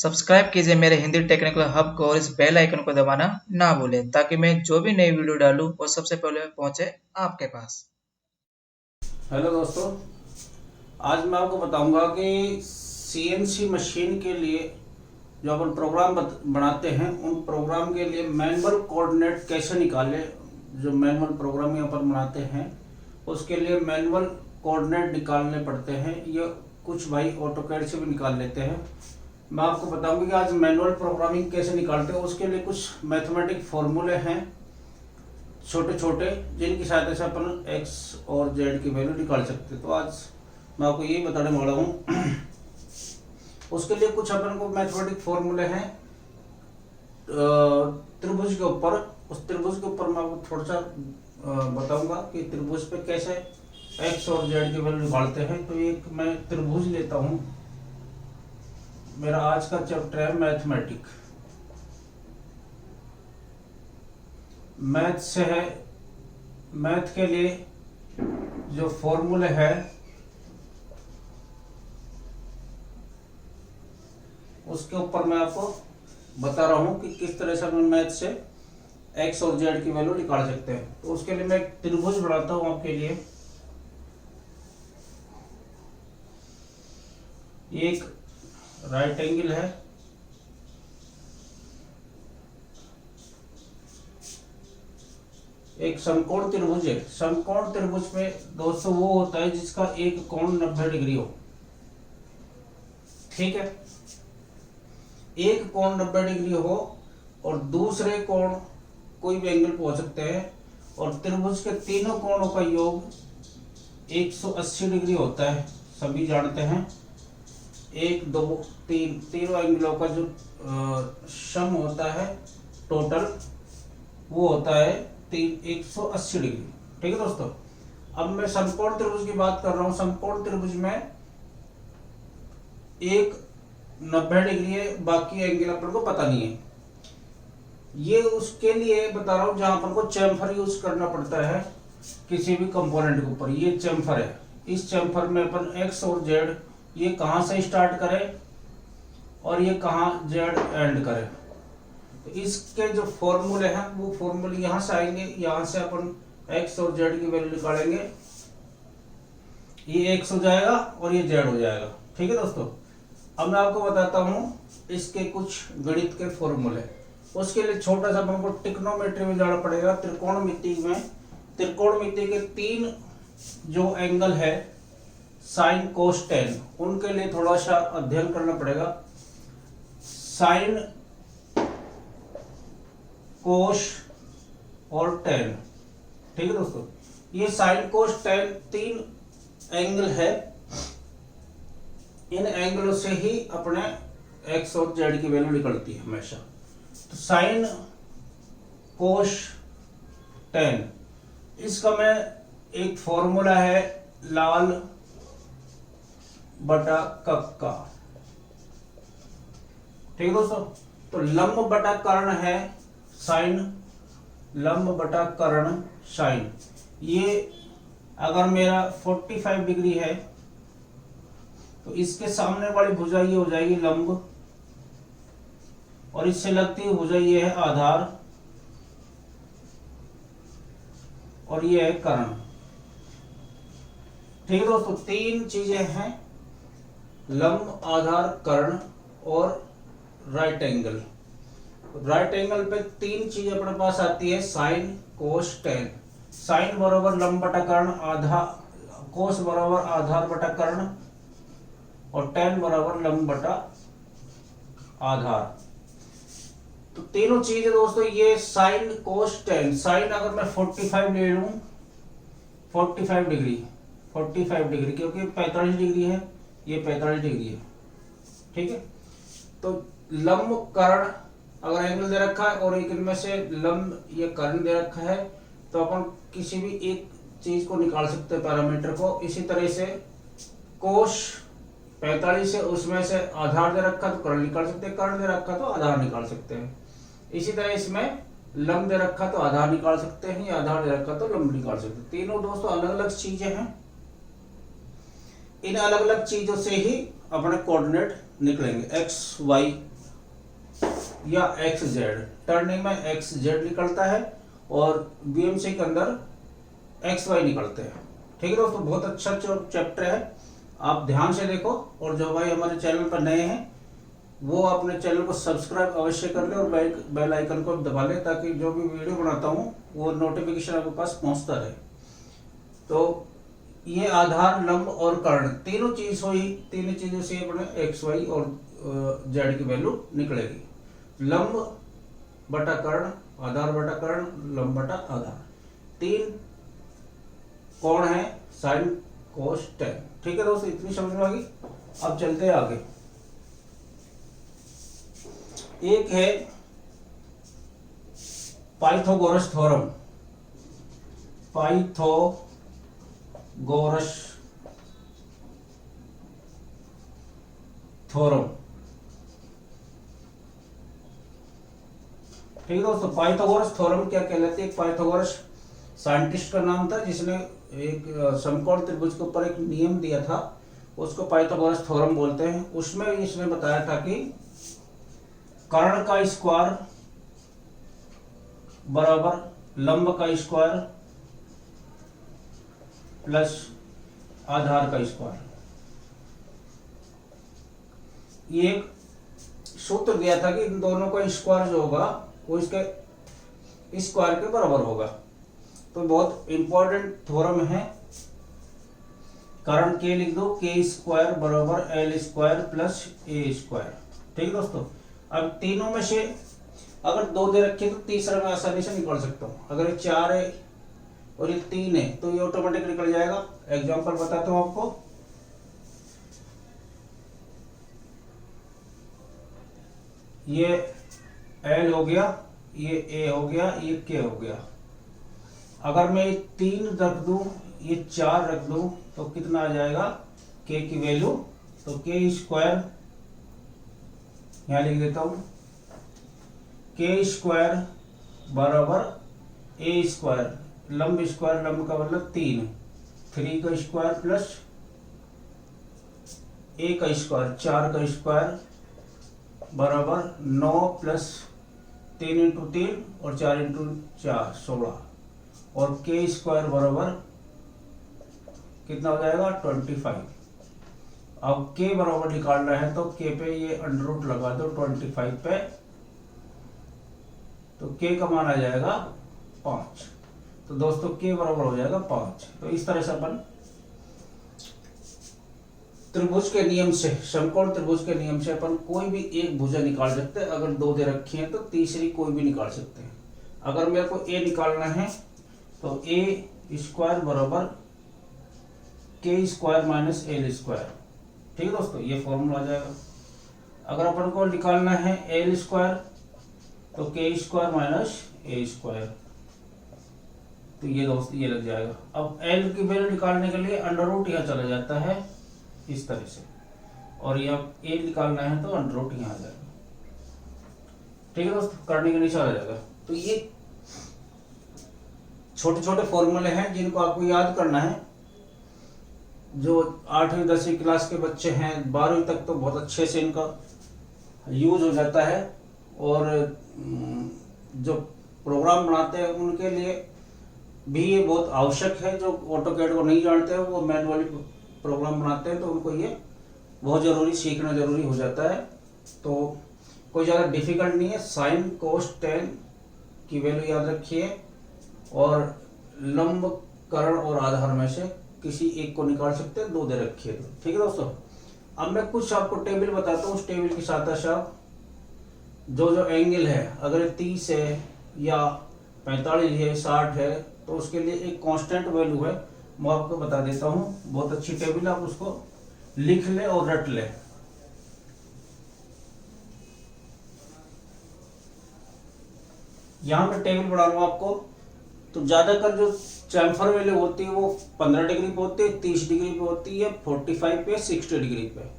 Subscribe कीजिए मेरे Hindi technical hub को और इस बेल आइकन को दबाना ना भूलें ताकि मैं जो भी नई वीडियो डालूं वो सबसे पहले पहुंचे आपके पास। हेलो दोस्तों, आज मैं आपको बताऊंगा कि सीएनसी मशीन के लिए जो अपन प्रोग्राम बनाते हैं उन प्रोग्राम के लिए मैनुअल कोऑर्डिनेट कैसे निकालें। जो मैनुअल प्रोग्रामिंग अपन बनाते हैं उसके लिए मैनुअल कोऑर्डिनेट निकालने पड़ते हैं। ये कुछ भाई ऑटोकैड से भी निकाल लेते हैं। मैं आपको बताऊंगा कि आज मैनुअल प्रोग्रामिंग कैसे निकालते हैं। उसके लिए कुछ मैथमेटिक फॉर्मूले हैं छोटे छोटे, जिनकी सहायता से अपन एक्स और जेड की वैल्यू निकाल सकते हैं। तो आज मैं आपको यही बताने वाला हूँ। उसके लिए कुछ अपन को मैथमेटिक फॉर्मूले हैं त्रिभुज के ऊपर। उस त्रिभुज के ऊपर मैं आपको थोड़ा सा बताऊंगा कि त्रिभुज पे कैसे एक्स और जेड की वैल्यू निकालते हैं। तो एक मैं त्रिभुज लेता हूँ। मेरा आज का चैप्टर है मैथमेटिक। मैथ से है, मैथ के लिए जो फॉर्मूले है उसके ऊपर मैं आपको बता रहा हूं कि किस तरह से हम मैथ से एक्स और जेड की वैल्यू निकाल सकते हैं। तो उसके लिए मैं एक त्रिभुज बनाता हूं आपके लिए। एक राइट एंगल है, एक समकोण त्रिभुज है। समकोण त्रिभुज में दोस्तों वो होता है जिसका एक कोण 90 डिग्री हो। ठीक है, एक कोण 90 डिग्री हो और दूसरे कोण कोई भी एंगल हो सकते हैं, और त्रिभुज के तीनों कोणों का योग 180 डिग्री होता है। सभी जानते हैं 1 2 3 तीनों एंगलों का जो सम होता है टोटल वो होता है 180 डिग्री। ठीक है दोस्तों, अब मैं समकोण त्रिभुज की बात कर रहा हूं। समकोण त्रिभुज में एक 90 डिग्री है, बाकी एंगल अपन को पता नहीं है। ये उसके लिए बता रहा हूं जहां अपन को चैम्फर यूज करना पड़ता है किसी भी कंपोनेंट के ऊपर। ये चैम्फर है, इस चैम्फर में अपन एक्स और जेड ये कहां से स्टार्ट करें और ये कहां जेड एंड करें। तो इसके जो फॉर्मूले हैं वो फॉर्मूले यहां से आएंगे। यहां से अपन एक्स और जेड की वैल्यू निकालेंगे। ये एक्स हो जाएगा और ये जेड हो जाएगा। ठीक है दोस्तों, अब मैं आपको बताता हूं इसके कुछ गणित के फॉर्मूले। उसके लिए छोटा सा अपन को ट्रिग्नोमेट्री में जाना पड़ेगा। त्रिकोणमिति में त्रिकोणमिति के 3 जो एंगल है साइन कोस टेन, उनके लिए थोड़ा सा अध्ययन करना पड़ेगा। साइन कोस और टेन। ठीक है दोस्तों, ये साइन कोस टेन 3 एंगल है। इन एंगलों से ही अपने एक्स और जेड की वैल्यू निकलती है हमेशा। तो साइन कोस टेन, इसका मैं एक फॉर्मूला है लाल बटा कक्का। ठीक है दोस्तों, तो लंब बटा कर्ण है साइन, लंब बटा कर्ण साइन। ये अगर मेरा 45 डिग्री है तो इसके सामने वाली भुजा ये हो जाएगी लंब, और इससे लगती हुई भुजा ये है आधार, और ये है कर्ण। ठीक है दोस्तों, 3 चीजें हैं, लंब, आधार, कर्ण और राइट एंगल। राइट एंगल पे 3 चीजें अपने पास आती है, साइन कोस टेन। साइन बराबर लंब बटा कर्ण, आधार कोस बराबर आधार बटा कर्ण, और टेन बराबर लंब बटा आधार। तो तीनों चीजें दोस्तों ये साइन कोस टेन। साइन अगर मैं 45 ले लूं, 45 डिग्री, 45 डिग्री क्योंकि 45 डिग्री है, ये 45 डिग्री है। ठीक है, तो लंब कर्ण अगर एंगल दे रखा है और एक इनमें से लंब ये कर्ण दे रखा है, तो अपन किसी भी एक चीज को निकाल सकते हैं पैरामीटर को। इसी तरह से कोस 45 है, उसमें से आधार दे रखा तो कर्ण निकाल सकते हैं, कर्ण दे रखा तो आधार निकाल सकते हैं। इसी तरह इसमें लंब दे रखा तो आधार निकाल सकते हैं, या आधार दे रखा तो लंब निकाल सकते हैं। तीनों दोस्तों अलग अलग चीजें हैं। इन अलग अलग चीजों से ही अपने कोऑर्डिनेट निकलेंगे, एक्स वाई या एक्स जेड, टर्निंग में एक्स जेड निकलता है और बीएमसी के अंदर एक्स वाई निकलते हैं। ठीक है दोस्तों, बहुत अच्छा चैप्टर है, आप ध्यान से देखो। और जो भाई हमारे चैनल पर नए हैं वो अपने चैनल को सब्सक्राइब अवश्य कर ले और बेल आइकन को दबा ले, ताकि जो भी वीडियो बनाता हूँ वो नोटिफिकेशन आपके पास पहुंचता रहे। तो ये आधार, लंब और कर्ण तीनों चीज हुई, तीनों चीजों से अपने एक्स वाई और जेड की वैल्यू निकलेगी। लंब बटा कर्ण, आधार बटा कर्ण, लंब बटा आधार। तीन कोण है, साइन कोस टेन। ठीक है दोस्तों, इतनी समझ में आ गई। अब चलते हैं आगे। एक है पाइथागोरस थ्योरम। Pythagoras theorem. ठीक है दोस्तों, पाइथागोरस थ्योरम क्या कहलाती है? पाइथागोरस साइंटिस्ट का नाम था जिसने एक समकोण त्रिभुज के ऊपर एक नियम दिया था, उसको पाइथागोरस थ्योरम बोलते हैं। उसमें इसने बताया था कि कर्ण का स्क्वायर बराबर लंब का स्क्वायर प्लस आधार का स्क्वायर। ये एक सूत्र दिया था कि इन दोनों का स्क्वायर जो होगा वो इसके स्क्वायर के बराबर होगा। तो बहुत इंपॉर्टेंट थ्योरम है। कारण के लिख दो, के स्क्वायर बराबर एल स्क्वायर प्लस ए स्क्वायर। ठीक है दोस्तों, अब तीनों में से अगर दो दे रखे तो तीसरा मैं आसानी से निकाल सकता हूँ। अगर ये 4 है और ये 3 है तो ये ऑटोमेटिक निकल जाएगा। एग्जांपल बताता हूँ आपको। ये एल हो गया, ये ए हो गया, ये के हो गया। अगर मैं 3 रख दूं, ये 4 रख दूं तो कितना आ जाएगा के की वैल्यू? तो के स्क्वायर यहां लिख देता हूं, के स्क्वायर बराबर ए स्क्वायर, लंब स्क्वायर, लंब का मतलब 3 का स्क्वायर प्लस ए का स्क्वायर, 4 का स्क्वायर बराबर 9 प्लस 3 इंटू 3 और 4 इंटू 4 16, और के स्क्वायर बराबर कितना हो जाएगा? 25। अब के बराबर निकालना है तो के पे ये अंडर रूट लगा दो 25 पे, तो के का मान आ जाएगा 5। तो दोस्तों के बराबर हो जाएगा 5। तो इस तरह से अपन त्रिभुज के नियम से, समकोण त्रिभुज के नियम से अपन कोई भी एक भुजा निकाल सकते हैं। अगर 2 दे रखी है तो तीसरी कोई भी निकाल सकते हैं। अगर मेरे को ए निकालना है तो ए स्क्वायर बराबर के स्क्वायर माइनस एल स्क्वायर। ठीक है दोस्तों, ये फॉर्मूला आ जाएगा। अगर अपन को निकालना है एल स्क्वायर तो के स्क्वायर माइनस ए स्क्वायर, तो ये दोस्त ये लग जाएगा। अब एल की वैल्यू निकालने के लिए अंडर रूट यहाँ चला जाता है इस तरह से, और यहाँ ए निकालना है तो अंडर रूट यहाँ आ जाएगा। ठीक है दोस्तों, करने के नीचे आ जाएगा। तो ये छोटे छोटे फॉर्मूले हैं जिनको आपको याद करना है। जो 8वीं 10वीं क्लास के बच्चे हैं, 12वीं तक तो बहुत अच्छे से इनका यूज हो जाता है, और जो प्रोग्राम बनाते हैं उनके लिए भी ये बहुत आवश्यक है। जो ऑटोकैड को नहीं जानते हैं वो मैनुअली प्रोग्राम बनाते हैं, तो उनको ये बहुत ज़रूरी, सीखना ज़रूरी हो जाता है। तो कोई ज़्यादा डिफिकल्ट नहीं है। साइन कोस टेन की वैल्यू याद रखिए, और लंब, कर्ण और आधार में से किसी एक को निकाल सकते हैं, 2 दे रखिए तो। ठीक है दोस्तों, अब मैं कुछ आपको टेबल बताता हूँ। उस टेबल के साथ साथ जो एंगल है, अगर 30 है या 45 है, 60 है, तो उसके लिए एक कांस्टेंट वैल्यू है, मैं आपको बता देता हूँ। बहुत अच्छी टेबल, आप उसको लिख ले और रट ले। यहां मैं टेबल बना रहा हूं आपको। तो ज्यादातर जो चैम्फर वैल्यू होती है वो 15 डिग्री पे होती है, 30 डिग्री पे होती है, 45 पे, 60 डिग्री पे।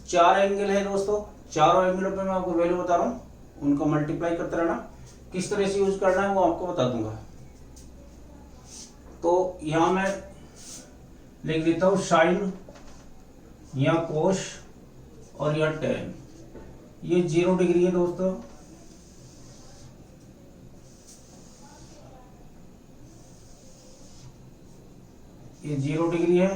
4 एंगल है दोस्तों, चारों एंगलों पे मैं आपको वैल्यू बता रहा हूँ, उनको मल्टीप्लाई करते रहना। किस तरह से यूज करना है वो आपको बता दूंगा। तो यहां मैं लिख देता हूं साइन, यहाँ कोस और यहाँ टेन। ये 0 डिग्री है दोस्तों, ये 0 डिग्री है,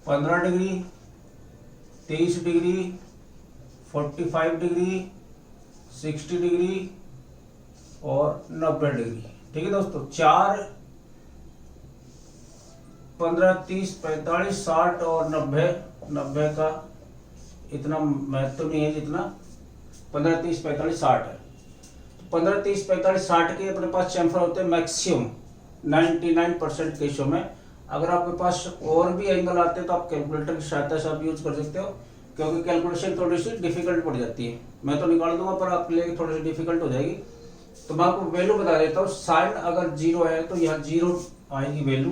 15 डिग्री, 23 डिग्री, 45 डिग्री, 60 डिग्री और 90 डिग्री। ठीक है दोस्तों, 4, 15, 30, 45, 60 और 90 का इतना महत्व तो नहीं है जितना 15, 30, 45, 60 है। 15, 30, 45, 60 के अपने पास चैम्फर होते हैं मैक्सिमम 99% केसों में। अगर आपके पास और भी एंगल आते हैं तो आप कैलकुलेटर की सहायता से आप यूज कर सकते हो, क्योंकि कैलकुलेशन थोड़ी सी डिफिकल्ट पड़ जाती है। मैं तो निकाल दूंगा पर आपके लिए थोड़ी सी डिफिकल्ट हो जाएगी। तो मैं आपको वैल्यू बता देता हूँ। साइन अगर 0 है तो यहाँ 0 आएगी वैल्यू।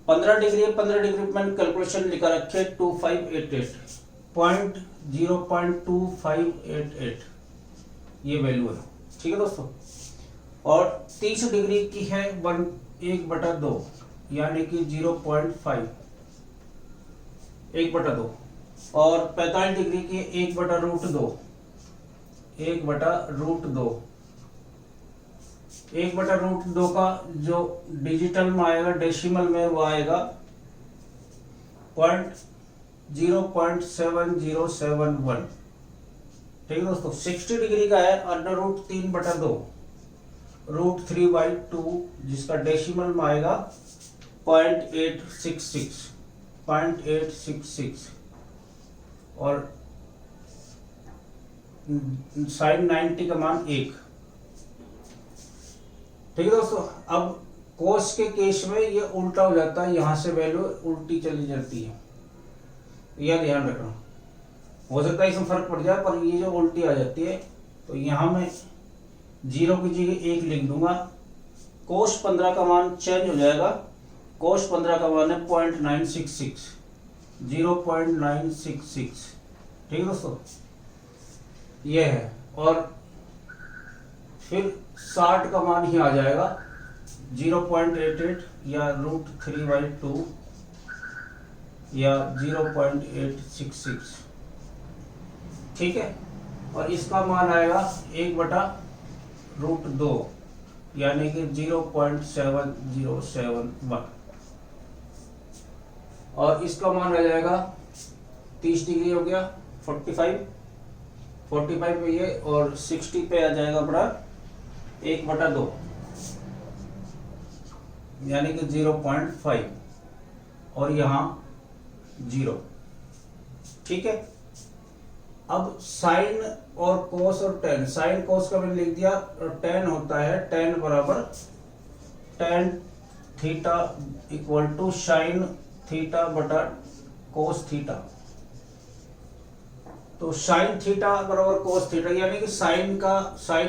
15 डिग्री है, 15 डिग्री मैंने कैलकुलेशन लिखा रखे 2588 0.2588 ये वैल्यू है। ठीक है दोस्तों, और 30 डिग्री की है 1/2 यानी कि 0.5 1/2, और 45 डिग्री की 1/√2 1/√2 का जो डिजिटल में आएगा, डेसिमल में वो आएगा 0.7071। ठीक है दोस्तों, 60 डिग्री का है √3/2 √3/2 जिसका डेसिमल में आएगा 0.866 और साइन 90 का मान 1। ठीक है दोस्तों, अब कोस के केस में ये उल्टा हो जाता है, यहां से वैल्यू उल्टी चली जाती है, यह ध्यान रखना। हो सकता है इसमें फर्क पड़ जाए पर ये जो उल्टी आ जाती है, तो यहां मैं 0 की जगह 1 लिख दूंगा। कोस 15 का मान चेंज हो जाएगा। कोस 15 का मान है 0.966 0.966। ठीक है दोस्तों, ये है। और फिर 60 का मान ही आ जाएगा 0.88 या √3/2 या 0.866। ठीक है, और इसका मान आएगा 1/√2 यानी कि 0.7071 और इसका मान आ जाएगा 30 डिग्री हो गया 45 पे ये, और 60 पे आ जाएगा अपना 1/2 यानी कि 0.5 और यहाँ 0। ठीक है, अब साइन और कोस और टेन, साइन कोस का मैंने लिख दिया, और टेन होता है टेन बराबर tan theta equal to sine theta बटा कोस थीटा। तो साइन थीटा बराबर कोस थीटा, यानी कि साइन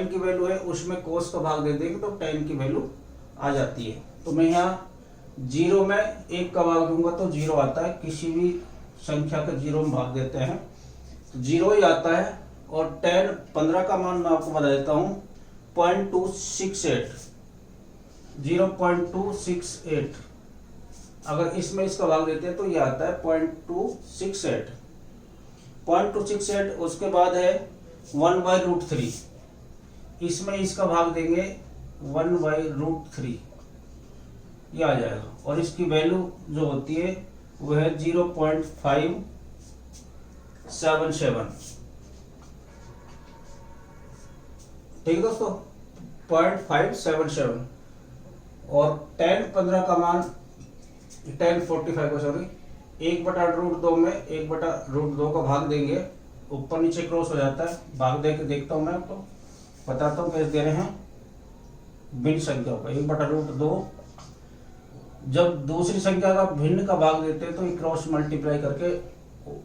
की वैल्यू है उसमें कोस का भाग दे देंगे तो टेन की वैल्यू आ जाती है। तो मैं यहाँ 0 में 1 का भाग दूंगा तो 0 आता है, किसी भी संख्या का 0 में भाग देते हैं तो 0 ही आता है। और टेन 15 का मान मैं आपको बता देता हूँ 0.268। अगर इसमें इसका भाग देते हैं तो ये आता है 0.268। उसके बाद है 1/√3, इसमें इसका भाग देंगे 1/√3, ये आ जाएगा। और इसकी वैल्यू जो होती है वो है 0.577। ठीक है दोस्तों, 0.577। और tan 15 का मान tan 45 को सॉरी 1/√2 में 1/√2 का भाग देंगे, ऊपर नीचे क्रॉस हो जाता है, भाग दे के देखता हूं मैं आपको बताता हूँ कैसे दे रहे हैं। भिन्न संख्या का 1/√2, जब दूसरी संख्या का भिन्न का भाग देते हैं तो ये क्रॉस मल्टीप्लाई करके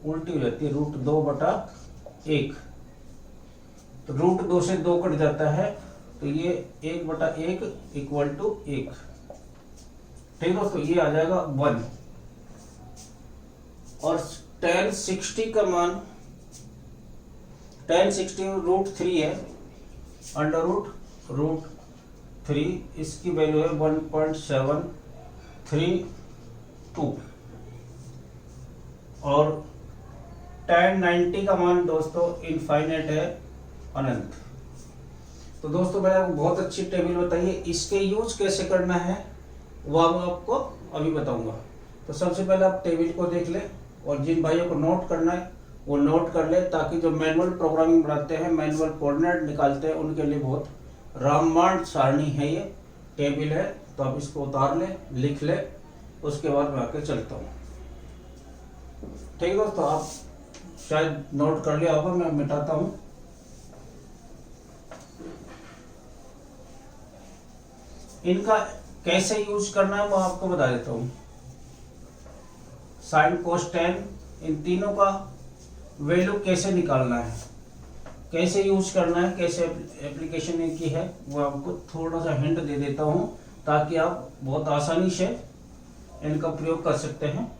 उल्टी हो जाती है, √2/1। तो √2 से 2 कट जाता है तो ये 1/1 इक्वल टू 1। ठीक दोस्तों, ये आ जाएगा 1। और tan 60 का मान tan 60 √3 है, √3 इसकी वैल्यू है 1.732। और tan 90 का मान दोस्तों इनफाइनाइट है, अनंत। तो तो दोस्तों मैंने आपको बहुत अच्छी टेबल बताई है, इसके यूज कैसे करना है वह मैं आपको अभी बताऊंगा। तो सबसे पहले आप टेबल को देख ले, और जिन भाइयों को नोट करना है वो नोट कर ले, ताकि जो मैनुअल प्रोग्रामिंग बनाते हैं, मैनुअल कोऑर्डिनेट निकालते हैं, उनके लिए बहुत रामबाण सारणी है ये टेबल है। तो आप इसको उतार ले, लिख ले, उसके बाद मैं आके चलता हूँ। ठीक है दोस्तों, आप शायद नोट कर लिया होगा, मैं मिटाता हूँ। इनका कैसे यूज करना है वो आपको बता देता हूँ। साइन कोस टेन, इन तीनों का वैल्यू कैसे निकालना है, कैसे यूज करना है, कैसे एप्लीकेशन इनकी है, वो आपको थोड़ा सा हिंट दे देता हूँ, ताकि आप बहुत आसानी से इनका प्रयोग कर सकते हैं।